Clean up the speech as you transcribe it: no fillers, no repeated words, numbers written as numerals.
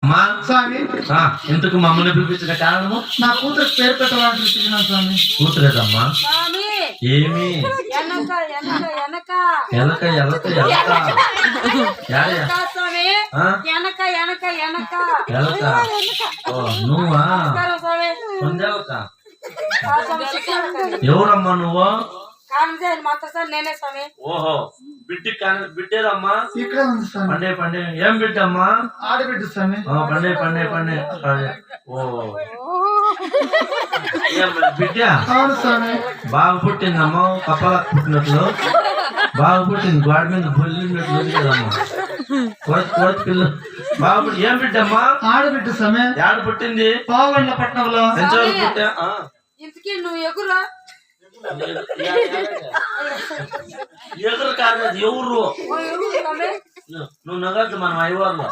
అమ్మా స్వామి ఎందుకు మమ్మల్ని పిలిపించిన కారణము? నా కూతురు పేరు పెట్టాలని పిలిపించినాను స్వామి. కూతురేదమ్మా? స్వామి ఏమి ఎనక ఎనక ఎనక ఎలక ఎలక ఎలక యాడయ్య? ఎనక స్వామి ఆ? ఎనక ఎనక ఎనక ఎలక ఓ నువ్వా? నమస్కారం స్వామి. కొంచెలక ఆ స్వామి శిక్షణ ఎవరమ్మా నువ్వు? కానిజాయని మాత్రం సార్ నేనే స్వామి. ఓహో బిడ్డేదమ్మా? ఇక్కడే ఉంది స్వామి. పండే పండే ఏం బిడ్డమ్మా? ఆడబిడ్డ స్వామి. పండే పండే పండే ఓ ఏం బిడ్డ? అవును స్వామి. బాగా పుట్టిందమ్మా, కప్పలకు పుట్టినట్లు బాగా పుట్టింది, గోడ మీద బొల్లినట్లు ఉంది కదమ్మా. కోతి పిల్ల బాగా పుట్టి ఏం బిడ్డమ్మా? ఆడబిడ్డ స్వామి. యాడ పుట్టింది? పావుగండ్ల పట్టణంలో. ఎంతవరకు పుట్టా? ఇంతకీ నువ్వు ఎగురా ఎగురు కాదు, అది ఎవరు? ఎగురు స్వామి. నువ్వు నగద్దు మనం ఐవార్లో